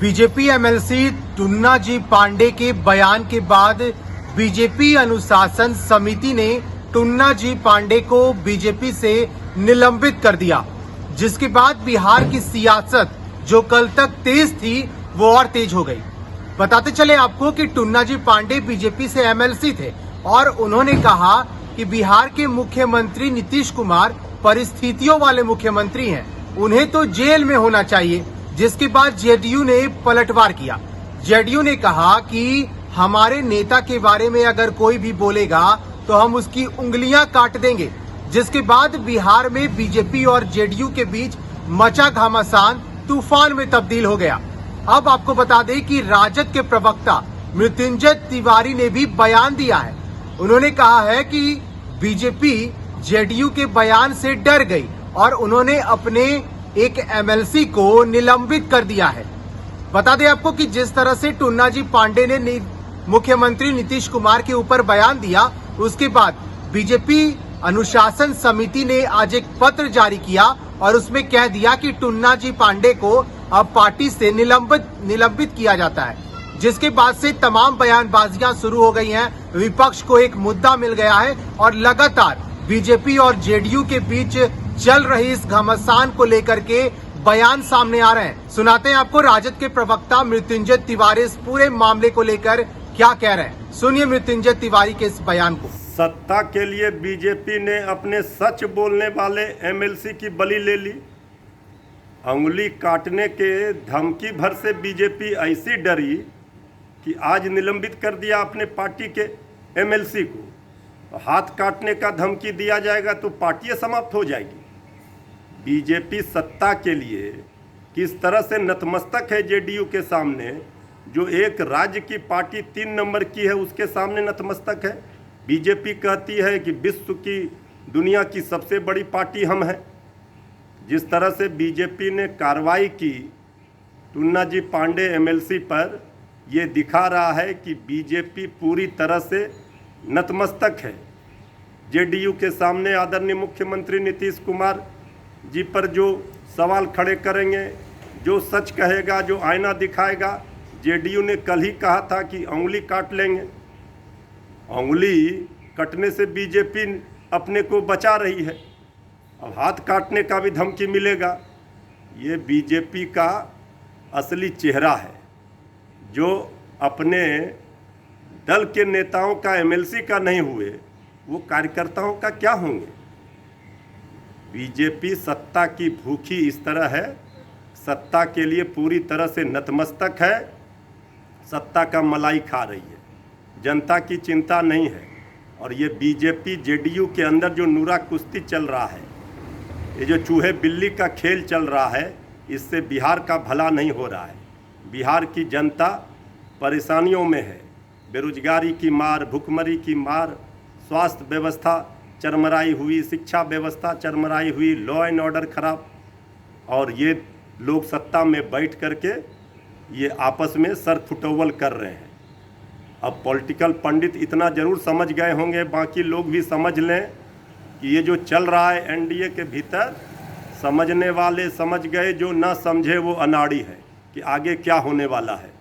BJP MLC Tunna जी पांडे के बयान के बाद बीजेपी अनुशासन समिति ने टुन्ना जी पांडे को बीजेपी से निलंबित कर दिया, जिसके बाद बिहार की सियासत जो कल तक तेज थी वो और तेज हो गई। बताते चले आपको कि टुन्ना जी पांडे बीजेपी से एमएलसी थे और उन्होंने कहा कि बिहार के मुख्यमंत्री नीतीश कुमार परिस्थितियों वाले मुख्यमंत्री हैं, उन्हें तो जेल में होना चाहिए। जिसके बाद जेडीयू ने पलटवार किया। जेडीयू ने कहा कि हमारे नेता के बारे में अगर कोई भी बोलेगा तो हम उसकी उंगलियां काट देंगे। जिसके बाद बिहार में बीजेपी और जेडीयू के बीच मचा घमासान तूफान में तब्दील हो गया। अब आपको बता दें कि राजद के प्रवक्ता मृत्युंजय तिवारी ने भी बयान दिया है। उन्होंने कहा है कि बीजेपी जेडीयू के बयान से डर गई और उन्होंने अपने एक एमएलसी को निलंबित कर दिया है। बता दें आपको कि जिस तरह से टुन्ना जी पांडे ने मुख्यमंत्री नीतीश कुमार के ऊपर बयान दिया, उसके बाद बीजेपी अनुशासन समिति ने आज एक पत्र जारी किया और उसमें कह दिया कि टुन्ना जी पांडे को अब पार्टी से निलंबित किया जाता है। जिसके बाद से तमाम बयानबाजियां शुरू हो गई हैं। विपक्ष को एक मुद्दा मिल गया है और लगातार बीजेपी और जेडीयू के बीच चल रही इस घमासान को लेकर के बयान सामने आ रहे हैं। सुनाते हैं आपको राजद के प्रवक्ता मृत्युंजय तिवारी इस पूरे मामले को लेकर क्या कह रहे हैं। सुनिए मृत्युंजय तिवारी के इस बयान को। सत्ता के लिए बीजेपी ने अपने सच बोलने वाले एमएलसी की बलि ले ली। अंगुली काटने के धमकी भर से बीजेपी ऐसी डरी कि आज निलंबित कर दिया अपने पार्टी के एमएलसी को। हाथ काटने का धमकी दिया जाएगा तो पार्टी समाप्त हो जाएगी। बीजेपी सत्ता के लिए किस तरह से नतमस्तक है जेडीयू के सामने, जो एक राज्य की पार्टी 3 नंबर की है उसके सामने नतमस्तक है। बीजेपी कहती है कि विश्व की दुनिया की सबसे बड़ी पार्टी हम हैं। जिस तरह से बीजेपी ने कार्रवाई की टुन्ना जी पांडे एमएलसी पर, ये दिखा रहा है कि बीजेपी पूरी तरह से नतमस्तक है जेडीयू के सामने। आदरणीय मुख्यमंत्री नीतीश कुमार जी पर जो सवाल खड़े करेंगे, जो सच कहेगा, जो आईना दिखाएगा। जेडीयू ने कल ही कहा था कि उंगली काट लेंगे। उंगली कटने से बीजेपी अपने को बचा रही है, अब हाथ काटने का भी धमकी मिलेगा। ये बीजेपी का असली चेहरा है, जो अपने दल के नेताओं का एमएलसी का नहीं हुए, वो कार्यकर्ताओं का क्या होंगे। बीजेपी सत्ता की भूखी इस तरह है, सत्ता के लिए पूरी तरह से नतमस्तक है, सत्ता का मलाई खा रही है, जनता की चिंता नहीं है। और ये बीजेपी जेडीयू के अंदर जो नूरा कुश्ती चल रहा है, ये जो चूहे बिल्ली का खेल चल रहा है, इससे बिहार का भला नहीं हो रहा है। बिहार की जनता परेशानियों में है। बेरोजगारी की मार, भुखमरी की मार, स्वास्थ्य व्यवस्था चरमराई हुई, शिक्षा व्यवस्था चरमराई हुई, लॉ एंड ऑर्डर खराब। और ये लोग सत्ता में बैठ करके ये आपस में सर फुटौवल कर रहे हैं। अब पॉलिटिकल पंडित इतना ज़रूर समझ गए होंगे, बाकी लोग भी समझ लें कि ये जो चल रहा है एनडीए के भीतर, समझने वाले समझ गए, जो ना समझे वो अनाड़ी है कि आगे क्या होने वाला है।